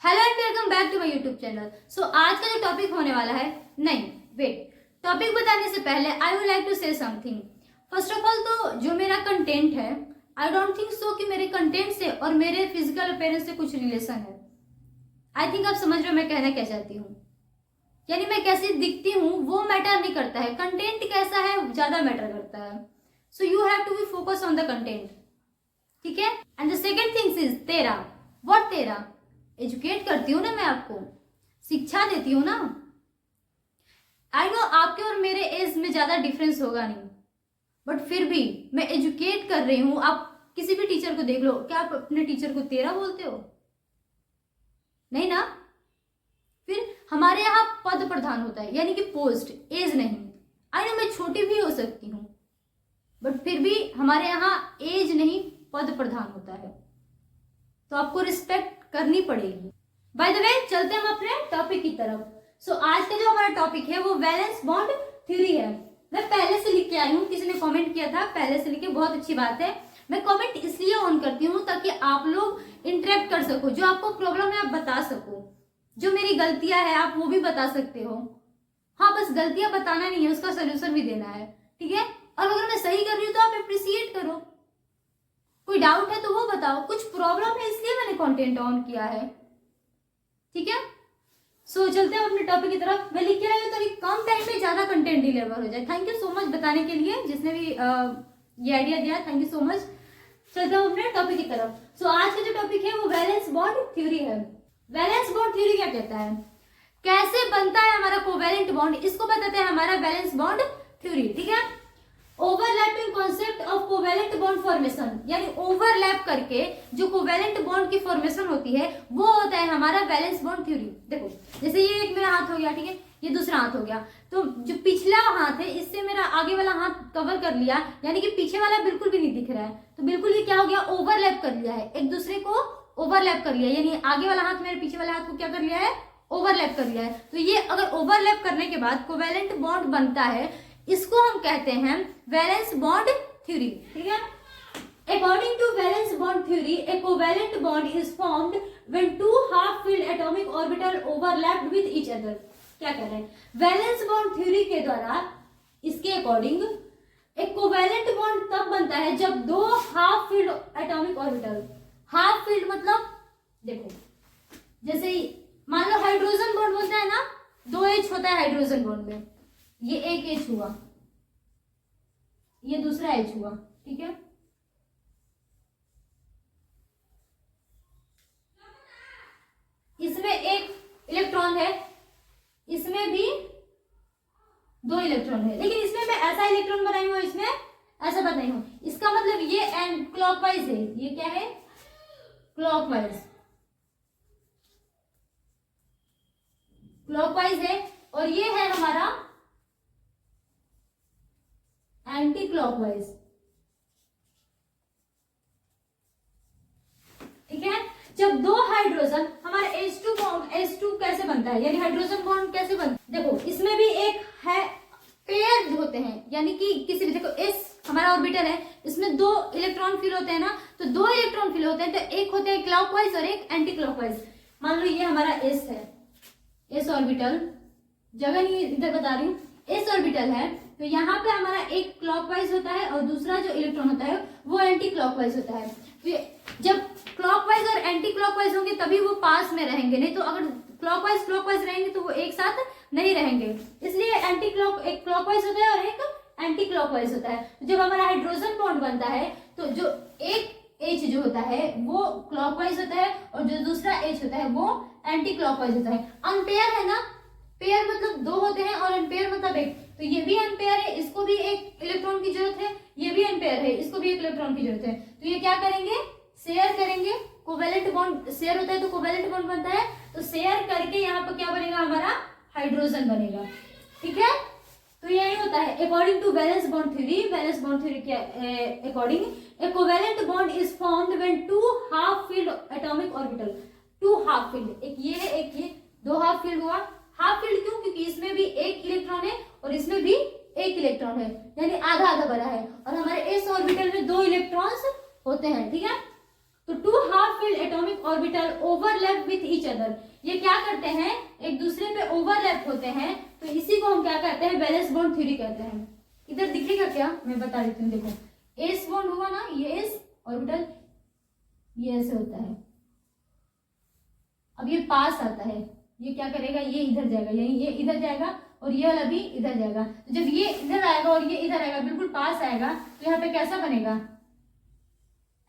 Hello and welcome back to my YouTube channel. So आज का जो टॉपिक होने वाला है, नहीं वेट, टॉपिक बताने से पहले I would like to say something. First of all तो जो मेरा कंटेंट है, आई डोंट थिंक सो कि मेरे कंटेंट से और मेरे फिजिकल अपीयरेंस से कुछ रिलेशन है। आई थिंक आप समझ रहे हो मैं कहना क्या चाहती हूँ। यानी मैं कैसी दिखती हूँ वो मैटर नहीं करता है, कंटेंट कैसा है ज्यादा मैटर करता है। So you have to be focus on the content, ठीक है। And the second things is तेरा। व्हाट तेरा? एजुकेट करती हूँ ना मैं, आपको शिक्षा देती हूँ ना। आई नो आपके और मेरे एज में ज्यादा डिफरेंस होगा नहीं, बट फिर भी मैं एजुकेट कर रही हूँ। आप किसी भी टीचर को देख लो, क्या आप अपने टीचर को तेरा बोलते हो? नहीं ना। फिर हमारे यहाँ पद प्रधान होता है, यानी कि पोस्ट, एज नहीं। आई नो मैं छोटी भी हो सकती हूँ, बट फिर भी हमारे यहाँ एज नहीं पद प्रधान होता है, तो आपको रिस्पेक्ट करनी पड़ेगी। बाय द वे चलते हम अपने टॉपिक की तरफ। सो आज का जो हमारा टॉपिक है वो वैलेंस बॉन्ड थ्योरी है। मैं पहले से लिख के आई हूँ, किसी ने कमेंट किया था पहले से लिखे, बहुत अच्छी बात है। मैं कमेंट इसलिए ऑन करती हूँ ताकि आप लोग इंटरेक्ट कर सको, जो आपको प्रॉब्लम है आप बता सको, जो मेरी गलतियां है आप वो भी बता सकते हो। हाँ, बस गलतियां बताना नहीं है, उसका सोल्यूशन भी देना है, ठीक है। और अगर मैं सही कर रही हूँ तो आप अप्रिशिएट करो, कोई डाउट है तो वो बताओ। कुछ प्रॉब्लम है इसलिए मैंने कंटेंट ऑन किया है, ठीक है। सो चलते हैं अपने टॉपिक की तरफ। मैं लिख के आई हूँ ताकि कम टाइम में ज्यादा कंटेंट डिलीवर हो जाए। थैंक यू सो मच बताने के लिए, जिसने भी ये आइडिया दिया, थैंक यू सो मच। चलते हैं अपने टॉपिक की तरफ। सो आज का जो टॉपिक है वो वैलेंस बॉन्ड थ्योरी है। वैलेंस बॉन्ड थ्योरी क्या कहता है, कैसे बनता है हमारा कोवैलेंट बॉन्ड, इसको बताते हैं हमारा वैलेंस बॉन्ड थ्योरी, ठीक है। Overlapping concept of covalent bond formation, यानी ओवरलैप करके जो कोवैलेंट बॉन्ड की फॉर्मेशन होती है वो होता है हमारा वैलेंस बॉन्ड थ्योरी। देखो जैसे ये एक मेरा हाथ हो गया, ठीक है, ये दूसरा हाथ हो गया, तो जो पिछला हाथ है इससे मेरा आगे वाला हाथ कवर कर लिया, यानी कि पीछे वाला बिल्कुल भी नहीं दिख रहा है, तो बिल्कुल ये क्या हो गया, ओवरलैप कर लिया है, एक दूसरे को ओवरलैप कर लिया, यानी आगे वाला हाथ मेरे पीछे वाले हाथ को क्या कर लिया है, ओवरलैप कर लिया है। तो ये अगर ओवरलैप करने के बाद कोवैलेंट बॉन्ड बनता है, इसको हम कहते हैं वैलेंस बॉन्ड थ्योरी, ठीक है। According to valence bond theory, a covalent bond is formed when two half-filled atomic orbital overlapped with each other. क्या कह रहे हैं, वैलेंस बॉन्ड थ्योरी के द्वारा इसके अकॉर्डिंग एक कोवैलेंट बॉन्ड तब बनता है जब दो half filled atomic orbital, half field मतलब देखो जैसे मान लो हाइड्रोजन बॉन्ड होता है ना, 2 H होता है हाइड्रोजन बॉन्ड में, ये एक H हुआ, ये दूसरा H हुआ, ठीक है। इसमें एक इलेक्ट्रॉन है, इसमें भी 2 इलेक्ट्रॉन है, लेकिन इसमें मैं ऐसा इलेक्ट्रॉन बनाई हूं, इसमें ऐसा बनाई हूं। इसका मतलब ये एंड क्लॉकवाइज है, ये क्या है, क्लॉकवाइज, क्लॉकवाइज है, और ये है हमारा एंटी क्लॉकवाइज, ठीक है। जब दो हाइड्रोजन, हमारा H2 बॉन्ड, H2 कैसे बनता है, यानी हाइड्रोजन बॉन्ड कैसे बनता है, देखो इसमें भी एक है, पेयर होते हैं, यानी कि किसी भी, देखो S हमारा ऑर्बिटल है, इसमें 2 इलेक्ट्रॉन फिल होते हैं ना, तो 2 इलेक्ट्रॉन फिल होते हैं, तो एक होते हैं क्लॉकवाइज और एक एंटी क्लॉकवाइज। मान लो ये हमारा S है, S ऑर्बिटल, जगह नहीं इधर बता रही हूँ, S ऑर्बिटल है, तो यहाँ पे हमारा एक क्लॉकवाइज होता है और दूसरा जो इलेक्ट्रॉन होता है वो एंटी क्लॉकवाइज होता है। तो जब क्लॉकवाइज और एंटी क्लॉकवाइज होंगे तभी वो पास में रहेंगे, नहीं तो अगर क्लॉकवाइज क्लॉकवाइज रहेंगे तो वो एक साथ नहीं रहेंगे। इसलिए एंटी एक क्लॉकवाइज होता है और एक एंटी क्लॉकवाइज होता है। तो जब हमारा हाइड्रोजन बॉन्ड बनता है तो जो एक H जो होता है वो क्लॉकवाइज होता है और जो दूसरा H होता है वो एंटी क्लॉकवाइज होता है। अनपेयर है ना, पेयर मतलब 2 होते हैं और अनपेयर मतलब 1, तो ये भी अनपेयर है, इसको भी एक इलेक्ट्रॉन की जरूरत है, ये भी अनपेयर है, इसको भी एक इलेक्ट्रॉन की जरूरत है। तो ये क्या करेंगे, शेयर करेंगे, कोवैलेंट बॉन्ड शेयर होता है तो कोवैलेंट बॉन्ड बनता है, तो शेयर करके यहाँ पर क्या बनेगा, हमारा हाइड्रोजन बनेगा, ठीक है। तो यही होता है according to valence bond theory. Valence bond theory के according a covalent bond is formed when 2 half filled atomic orbital, 2 half filled, एक ये है एक ये, 2 हाफ फील्ड हुआ। हाफ फील्ड क्यों, क्योंकि इसमें भी एक इलेक्ट्रॉन है और इसमें भी एक इलेक्ट्रॉन है, यानी आधा आधा बड़ा है, और हमारे S ऑर्बिटल में 2 इलेक्ट्रॉन्स होते हैं, ठीक है। तो two half filled atomic orbital overlap with each other, ये क्या करते हैं, एक दूसरे पे ओवरलैप होते हैं, तो इसी को हम क्या कहते हैं, वैलेंस बॉन्ड थ्योरी कहते हैं। इधर दिखेगा क्या, मैं बता देती हूँ, देखो एस बॉन्ड हुआ ना, ये एस ऑर्बिटल ये ऐसे होता है, अब ये पास आता है, ये क्या करेगा, ये इधर जाएगा, यानी ये इधर जाएगा और ये वाला भी इधर जाएगा। तो जब ये इधर आएगा और ये इधर आएगा, बिल्कुल पास आएगा, तो यहाँ पे कैसा बनेगा,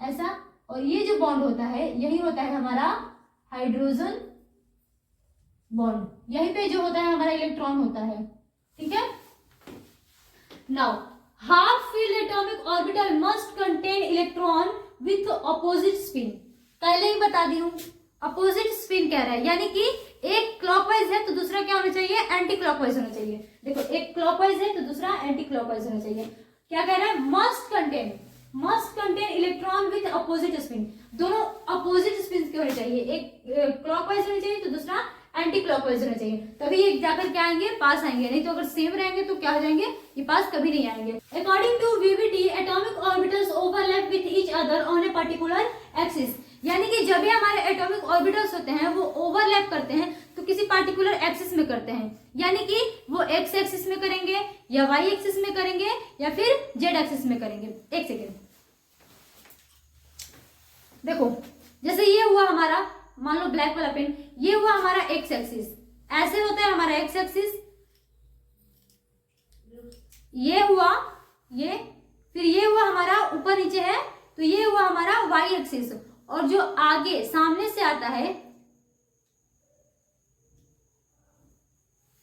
ऐसा, और ये जो बॉन्ड होता है यही होता है हमारा हाइड्रोजन बॉन्ड, यहीं पे जो होता है हमारा इलेक्ट्रॉन होता है, ठीक है। Now half filled atomic orbital must contain electron with opposite spin, पहले ही बता दी हूं, अपोजिट स्पिन कह रहा है, यानी कि एक क्लॉकवाइज है तो दूसरा क्या होना चाहिए, एंटी क्लॉकवाइज होना चाहिए। देखो एक क्लॉकवाइज है तो दूसरा एंटी क्लॉकवाइज होना चाहिए। क्या कह रहा है, must contain electron with opposite spin, दोनों अपोजिट स्पिन के होने चाहिए, एक क्लॉकवाइज होना चाहिए तो दूसरा एंटी क्लॉकवाइज होना चाहिए, तभी ये जाकर क्या आएंगे, पास आएंगे, नहीं तो अगर सेम रहेंगे तो क्या हो जाएंगे, ये पास कभी नहीं आएंगे। According to VBT atomic orbitals overlap with each other on a particular axis, यानी कि जब भी हमारे एटॉमिक ऑर्बिटल्स होते हैं वो ओवरलैप करते हैं तो किसी पार्टिकुलर एक्सिस में करते हैं, यानी कि वो एक्स एक्सिस में करेंगे या वाई एक्सिस में करेंगे या फिर जेड एक्सिस में करेंगे। एक सेकेंड, देखो जैसे ये हुआ हमारा, मान लो ब्लैक वाला पेन, ये हुआ हमारा एक्स एक्सिस, ऐसे होता है हमारा एक्स एक्सिस, ये हुआ ये, फिर ये हुआ हमारा ऊपर नीचे है, तो ये हुआ हमारा वाई एक्सिस, और जो आगे सामने से आता है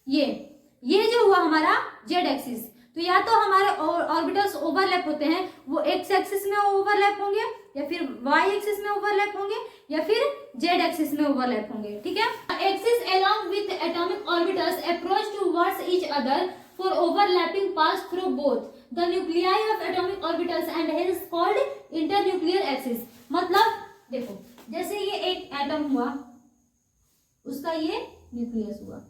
ये जो हुआ हमारा जेड एक्सिस, तो या तो हमारे ऑर्बिटल्स ओवरलैप होते हैं, वो एक्स एक्सिस में ओवरलैप होंगे या फिर वाई एक्सिस में ओवरलैप होंगे या फिर जेड एक्सिस में ओवरलैप होंगे, ठीक है। Axis along with atomic orbitals approach towards each other for overlapping pass through both the nuclei of atomic orbitals and hence called internuclear axis. मतलब देखो जैसे ये एक एटम हुआ, उसका ये न्यूक्लियस हुआ,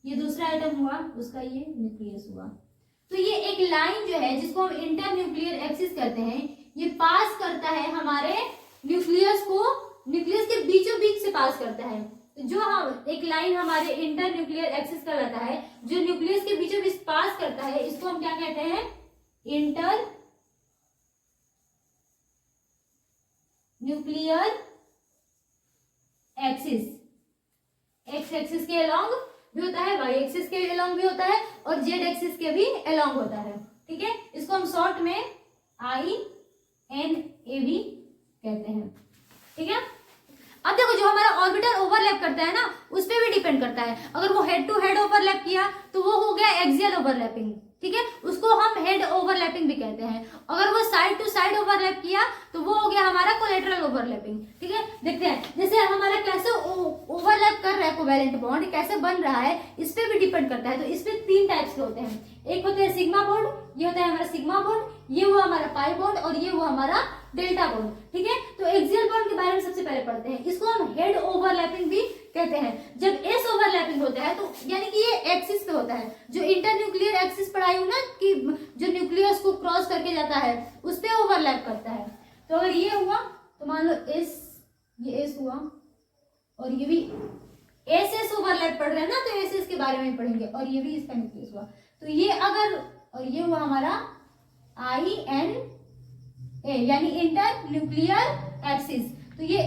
ये दूसरा एटम हुआ, उसका ये न्यूक्लियस हुआ, तो ये एक लाइन जो है जिसको हम इंटरन्यूक्लियर एक्सिस कहते हैं, ये पास करता है हमारे न्यूक्लियस को, न्यूक्लियस के बीचों बीच से पास करता है। तो जो हम एक लाइन हमारे इंटरन्यूक्लियर एक्सिस कहलाता है, जो न्यूक्लियस के बीचों बीच पास करता है, इसको हम क्या कहते हैं, inter nuclear axis. X axis के अलोंग भी होता है, वाई एक्सिस के अलोंग भी होता है और जेड एक्सिस के भी अलोंग होता है, ठीक है। इसको हम शॉर्ट में INAV कहते हैं, ठीक है। अब देखो जो हमारा ऑर्बिटल ओवरलैप करता है ना, उस पर भी डिपेंड करता है। अगर वो हेड टू हेड ओवरलैप किया तो वो हो गया एक्सियल ओवरलैपिंग, ठीक है, उसको हम हेड ओवरलैपिंग भी कहते हैं। अगर वो साइड टू साइड ओवरलैप किया तो वो हो गया हमारा कोलेटरल ओवरलैपिंग, ठीक है। देखते हैं जैसे हमारा कैसे ओवरलैप कर रहा है कोवैलेंट बॉन्ड, कैसे बन रहा है, इस पे भी डिपेंड करता है। तो इस पे 3 टाइप्स के होते हैं, एक होता है सिग्मा बॉन्ड, ये होता है हमारा सिग्मा बॉन्ड, ये हुआ हमारा पाई बॉन्ड और ये हुआ हमारा डेल्टा बॉन्ड, ठीक है। तो एक्सियल बॉन्ड के बारे में सबसे पहले पढ़ते हैं, इसको हम हेड ओवरलैपिंग भी कहते हैं। जब एस ओवरलैपिंग होता है तो यानी कि ये एक्सिस पे होता है, जो इंटरन्यूक्लियर एक्सिस पढ़ाई हूं ना कि जो न्यूक्लियस को क्रॉस करके जाता है उस पे ओवरलैप करता है। तो अगर ये हुआ तो मान लो एस, ये एस हुआ और ये भी एस एस ओवरलैप पढ़ रहे हैं ना, तो एस एस के बारे में पढ़ेंगे, और ये भी इसका न्यूक्लियस हुआ, तो ये अगर, और ये हुआ हमारा INA यानी इंटर न्यूक्लियर एक्सिस। तो ये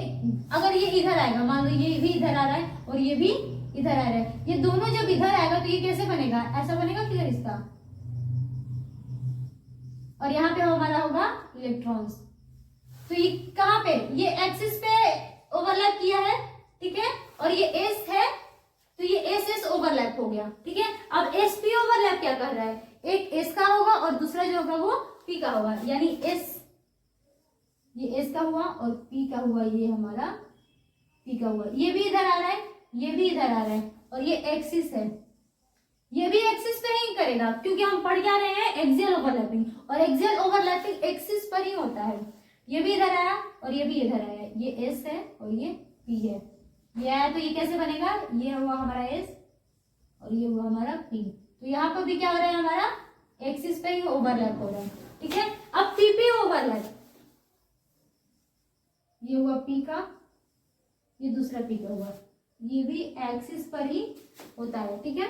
अगर ये इधर आएगा, मान लो ये भी इधर आ रहा है और ये भी इधर आ रहा है, ये दोनों जब इधर आएगा तो ये कैसे बनेगा, ऐसा बनेगा क्लियर इसका, और यहाँ पे हमारा होगा इलेक्ट्रॉन्स। तो ये कहाँ पे, ये एक्सिस पे ओवरलैप किया है, ठीक है, और ये एस है तो ये एस एस ओवरलैप हो गया, ठीक है। अब एस पी ओवरलैप क्या कर रहा है, एक एस का होगा और दूसरा जो होगा वो पी का होगा, यानी एस, ये एस का हुआ और पी का हुआ, ये हमारा पी का हुआ, ये भी इधर आ रहा है, ये भी इधर आ रहा है, और ये एक्सिस है, ये भी एक्सिस पे ही करेगा क्योंकि हम पढ़ क्या रहे हैं, एक्सियल ओवरलैपिंग, और एक्सियल ओवरलैपिंग एक्सिस पर ही होता है। ये भी इधर आया और ये भी इधर आया, ये एस है और ये पी है, ये आया तो ये कैसे बनेगा, ये हुआ हमारा एस और ये हुआ हमारा पी, तो यहाँ पर भी क्या हो रहा है, हमारा एक्सिस पे ही ओवरलैप हो रहा है, ठीक है। अब पीपी ओवरलैप, ये हुआ पी का, ये दूसरा पी का हुआ, ये भी एक्सिस पर ही होता है, ठीक है।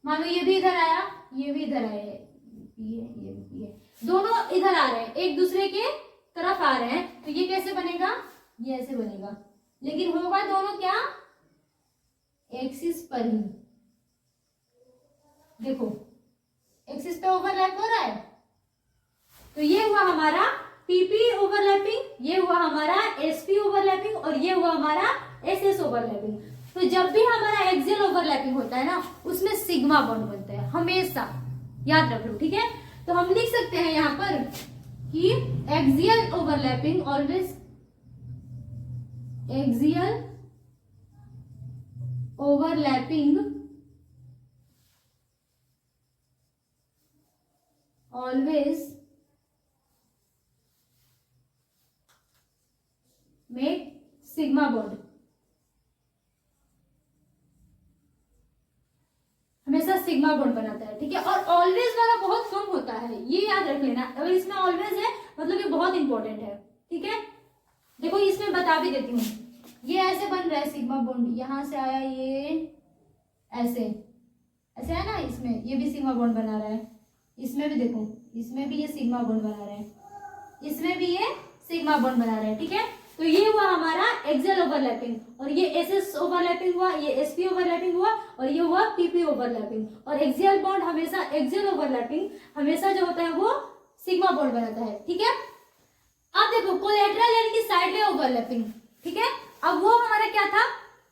मान लो ये भी इधर आया, ये भी इधर आया, पी है, ये भी पी है, दोनों इधर आ रहे हैं, एक दूसरे के तरफ आ रहे हैं, तो ये कैसे बनेगा, ये ऐसे बनेगा, लेकिन होगा दोनों क्या, एक्सिस पर ही। देखो एक्सिस पे ओवरलैप हो रहा है, तो ये हुआ हमारा पीपी ओवरलैपिंग, ये हुआ हमारा एसपी ओवरलैपिंग, और ये हुआ हमारा एसएस ओवरलैपिंग। तो जब भी हमारा एक्सियल ओवरलैपिंग होता है ना, उसमें सिग्मा बॉन्ड बनता है हमेशा, याद रख लो, ठीक है। तो हम लिख सकते हैं यहाँ पर कि axial overlapping always, axial overlapping always make sigma bond, हमेशा सिग्मा बॉन्ड बनाता है, ठीक है। और ऑलवेज वाला बहुत कम होता है, ये याद रख लेना। अगर इसमें ऑलवेज है मतलब ये बहुत इंपॉर्टेंट है, ठीक है। देखो इसमें बता भी देती हूँ, ये ऐसे बन रहा है सिग्मा बॉन्ड, यहां से आया ये ऐसे ऐसे है ना, इसमें ये भी सिग्मा बॉन्ड बना रहा है, इसमें भी देखो, इसमें भी ये सिग्मा बॉन्ड बना रहा है, इसमें भी ये सिग्मा बॉन्ड बना रहा है, ठीक है। तो ये हुआ हमारा एक्सियल ओवरलैपिंग, और ये एसएस ओवरलैपिंग हुआ, ये एसपी ओवरलैपिंग हुआ, और ये हुआ पीपी ओवरलैपिंग। और एक्सियल बॉन्ड हमेशा, एक्सियल ओवरलैपिंग हमेशा जो होता है वो सिग्मा बॉन्ड बनाता है, ठीक है। अब देखो कोलैटरल यानी कि साइड में ओवरलैपिंग, ठीक है। अब वो हमारा क्या था,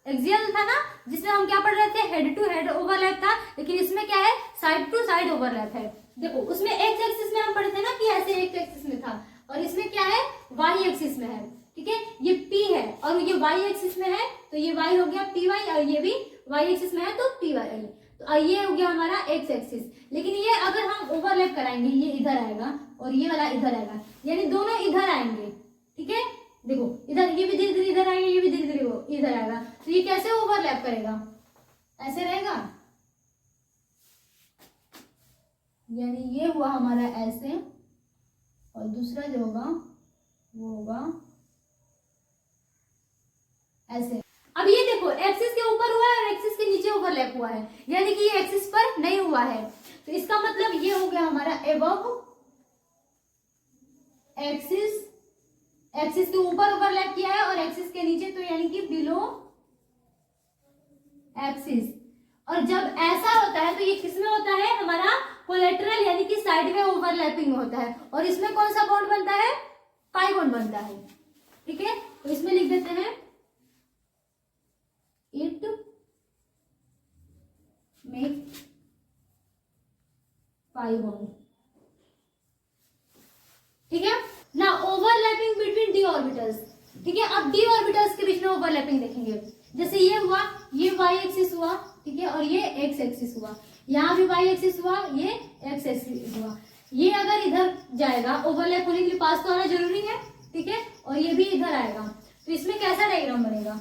एक्सियल था ना, जिसमें हम क्या पढ़ रहे थे, हेड टू हेड ओवरलैप था, लेकिन इसमें क्या है, साइड टू साइड ओवरलैप है। देखो उसमें एक्स एक्सिस में हम पढ़े थे ना कि ऐसे एक्स एक्सिस में था, और इसमें क्या है, वाई एक्सिस में है, ठीक है। ये पी है और ये वाई एक्सिस में है, तो ये वाई हो गया पी वाई, और ये भी वाई एक्सिस में है तो पी वाई। तो ये हो गया हमारा एक्स एक्सिस। लेकिन ये अगर हम ओवरलैप कराएंगे, ये इधर आएगा और ये वाला इधर आएगा, यानी दोनों इधर आएंगे, ठीक है। देखो इधर ये भी धीरे धीरे इधर आएगा, ये भी धीरे धीरे इधर आएगा, तो ये कैसे ओवरलैप करेगा, ऐसे रहेगा, यानी ये हुआ हमारा ऐसे, और दूसरा जो होगा वो होगा ऐसे। अब ये देखो एक्सिस के ऊपर हुआ है और एक्सिस के नीचे ओवरलैप हुआ है, यानी कि ये एक्सिस पर नहीं हुआ है, तो इसका मतलब ये हो गया हमारा एबव एक्सिस, एक्सिस के ऊपर ओवरलैप किया है, और एक्सिस के नीचे तो यानी कि बिलो एक्सिस। और जब ऐसा होता है तो ये किसमें होता है, हमारा कोलैटरल यानी कि साइड में ओवरलैपिंग में होता है, और इसमें कौन सा बॉन्ड बनता है, पाई बॉन्ड बनता है, ठीक है। तो इसमें लिख देते हैं इट मेक पाई बॉन्ड, ठीक है ना। ओवरलैपिंग बिटवीन डी ऑर्बिटल्स, ठीक है। अब डी ऑर्बिटल्स के बीच में ओवरलैपिंग देखेंगे, जैसे ये हुआ, ये वाई एक्सिस हुआ, ठीक है, और ये एक्स एक्सिस हुआ, यहाँ भी वाई एक्सिस हुआ, ये एक्स एक्सिस हुआ। ये अगर इधर जाएगा, ओवरलैप होने के लिए पास तो आना जरूरी है, ठीक है, और ये भी इधर आएगा, तो इसमें कैसा डायग्राम बनेगा,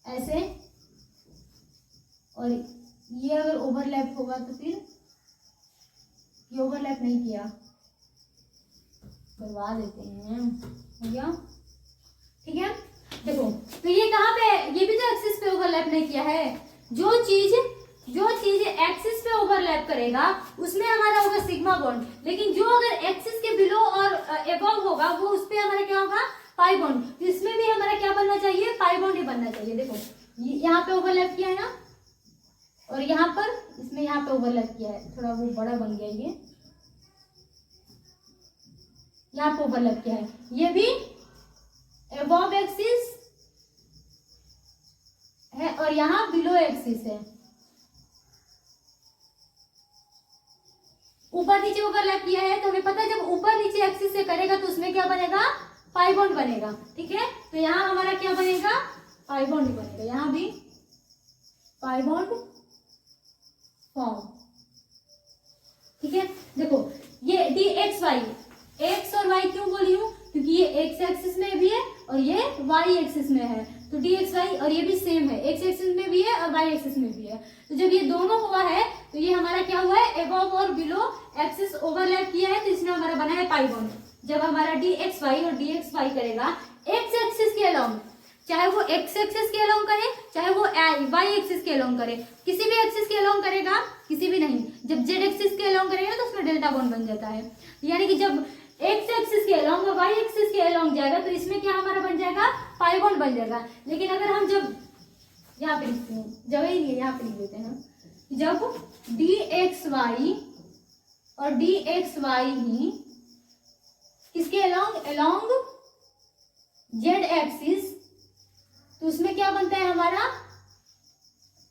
ऐसे, और ये अगर ओवरलैप होगा तो फिर ये ओवरलैप नहीं किया, करवा देते हैं, हो गया, ठीक है। देखो तो ये कहाँ पे, ये भी तो एक्सिस पे ओवरलैप नहीं किया है। जो चीज एक्सिस पे ओवरलैप करेगा उसमें हमारा होगा सिग्मा बॉन्ड, लेकिन जो अगर एक्सिस के बिलो और एबव होगा वो उस पे हमारा क्या होगा, पाई बॉन्ड। तो इसमें भी हमारा क्या बनना चाहिए, पाई बॉन्ड ही बनना चाहिए। देखो यहाँ पे ओवरलैप किया है ना, और यहाँ पर इसमें यहाँ पे ओवरलैप किया है, थोड़ा वो बड़ा बन गया, ये यहाँ पे ओवरलैप किया है, ये भी एबव एक्सिस है और यहाँ बिलो एक्सिस है, ऊपर नीचे ओवरलैप किया है। तो हमें पता है जब ऊपर नीचे एक्सिस से करेगा तो उसमें क्या बनेगा, पाई बॉन्ड बनेगा, ठीक है। तो यहाँ हमारा क्या बनेगा, पाई बॉन्ड बनेगा, यहाँ भी पाई बॉन्ड फॉर्म, ठीक है। देखो ये डी एक्स वाई, एक्स और वाई क्यों बोली हूँ, क्योंकि ये एक्स एक्सिस में भी है और ये वाई एक्सिस में है, तो DXY, और ये भी सेम है, x एक्सिस में भी है और y एक्सिस में भी है। तो जब ये दोनों हुआ है तो ये हमारा क्या हुआ है, अबव और बिलो एक्सिस ओवरलैप किया है, तो इसमें हमारा बना है पाई बॉन्ड। जब हमारा DXY और DXY करेगा x एक्सिस के अलोंग, चाहे वो x एक्सिस के अलोंग करे, चाहे वो y एक्सिस के अलोंग करे, किसी भी एक्सिस के अलोंग करेगा, किसी भी नहीं, जब z एक्सिस के अलोंग करेगा तो उसमें डेल्टा बॉन्ड बन जाता है। यानी कि जब x एक्सिस के अलोंग और y एक्सिस के अलोंग जाएगा तो इसमें क्या हमारा बन जाएगा, पाई बॉन्ड बन जाएगा। लेकिन अगर हम जब यहाँ पे लिखते हैं, जब ही यहाँ पे लिख देते हैं, जब DXY और DXY ही किसके अलोंग z एक्सिस, तो उसमें क्या बनता है हमारा,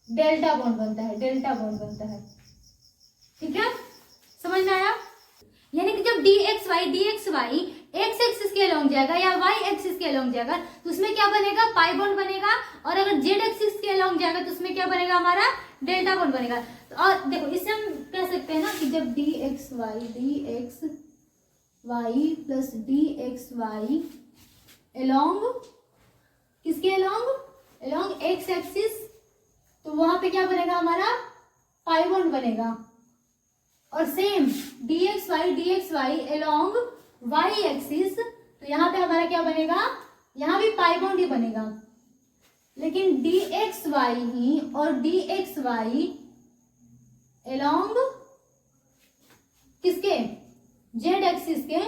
डेल्टा बॉन्ड बनता है, डेल्टा बॉन्ड बनता है। ठीक है, समझ में आया? यानी कि जब DXY x एक्सिस के अलोंग जाएगा या y एक्सिस के अलोंग जाएगा तो उसमें क्या बनेगा, पाई बॉन्ड बनेगा, और अगर z एक्सिस के अलोंग जाएगा तो उसमें क्या बनेगा, हमारा डेल्टा बॉन्ड बनेगा। तो और देखो इससे हम कह सकते हैं ना कि जब DXY प्लस DXY अलोंग किसके अलोंग x एक्सिस, तो वहां पे क्या बनेगा, हमारा पाई बॉन्ड बनेगा। और same DXY along y axis, तो यहाँ पे हमारा क्या बनेगा, यहाँ भी पाई बॉन्ड ही बनेगा। लेकिन DXY ही और DXY अलोंग किसके, z एक्सिस के,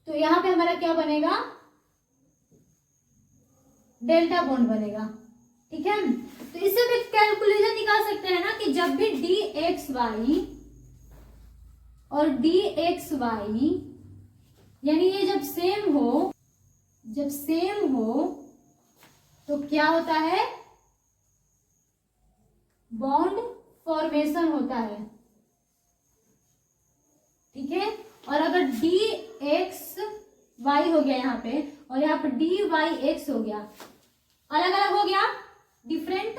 तो यहाँ पे हमारा क्या बनेगा, डेल्टा बॉन्ड बनेगा। ठीक है, तो इससे भी कैलकुलेशन निकाल सकते हैं ना कि जब भी DXY और DXY यानी ये जब सेम हो तो क्या होता है, बॉन्ड फॉर्मेशन होता है। ठीक है, और अगर DXY हो गया यहाँ पे और यहाँ पे DYX हो गया, अलग अलग हो गया, डिफरेंट,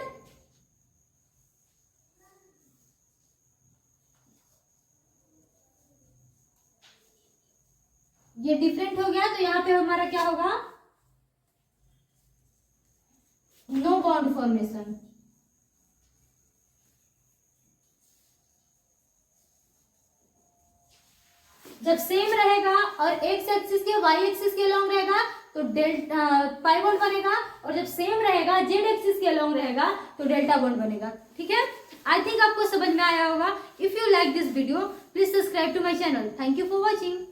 ये डिफरेंट हो गया, तो यहाँ पे हमारा क्या होगा, नो बॉन्ड फॉर्मेशन। जब सेम रहेगा और x एक्सिस के y एक्सिस के अलोंग रहेगा तो डेल्टा पाई बॉन्ड बनेगा, और जब सेम रहेगा z एक्सिस के अलोंग रहेगा तो डेल्टा बॉन्ड बनेगा। ठीक है, आई थिंक आपको समझ में आया होगा। If you like this video please subscribe to my channel. Thank you for watching.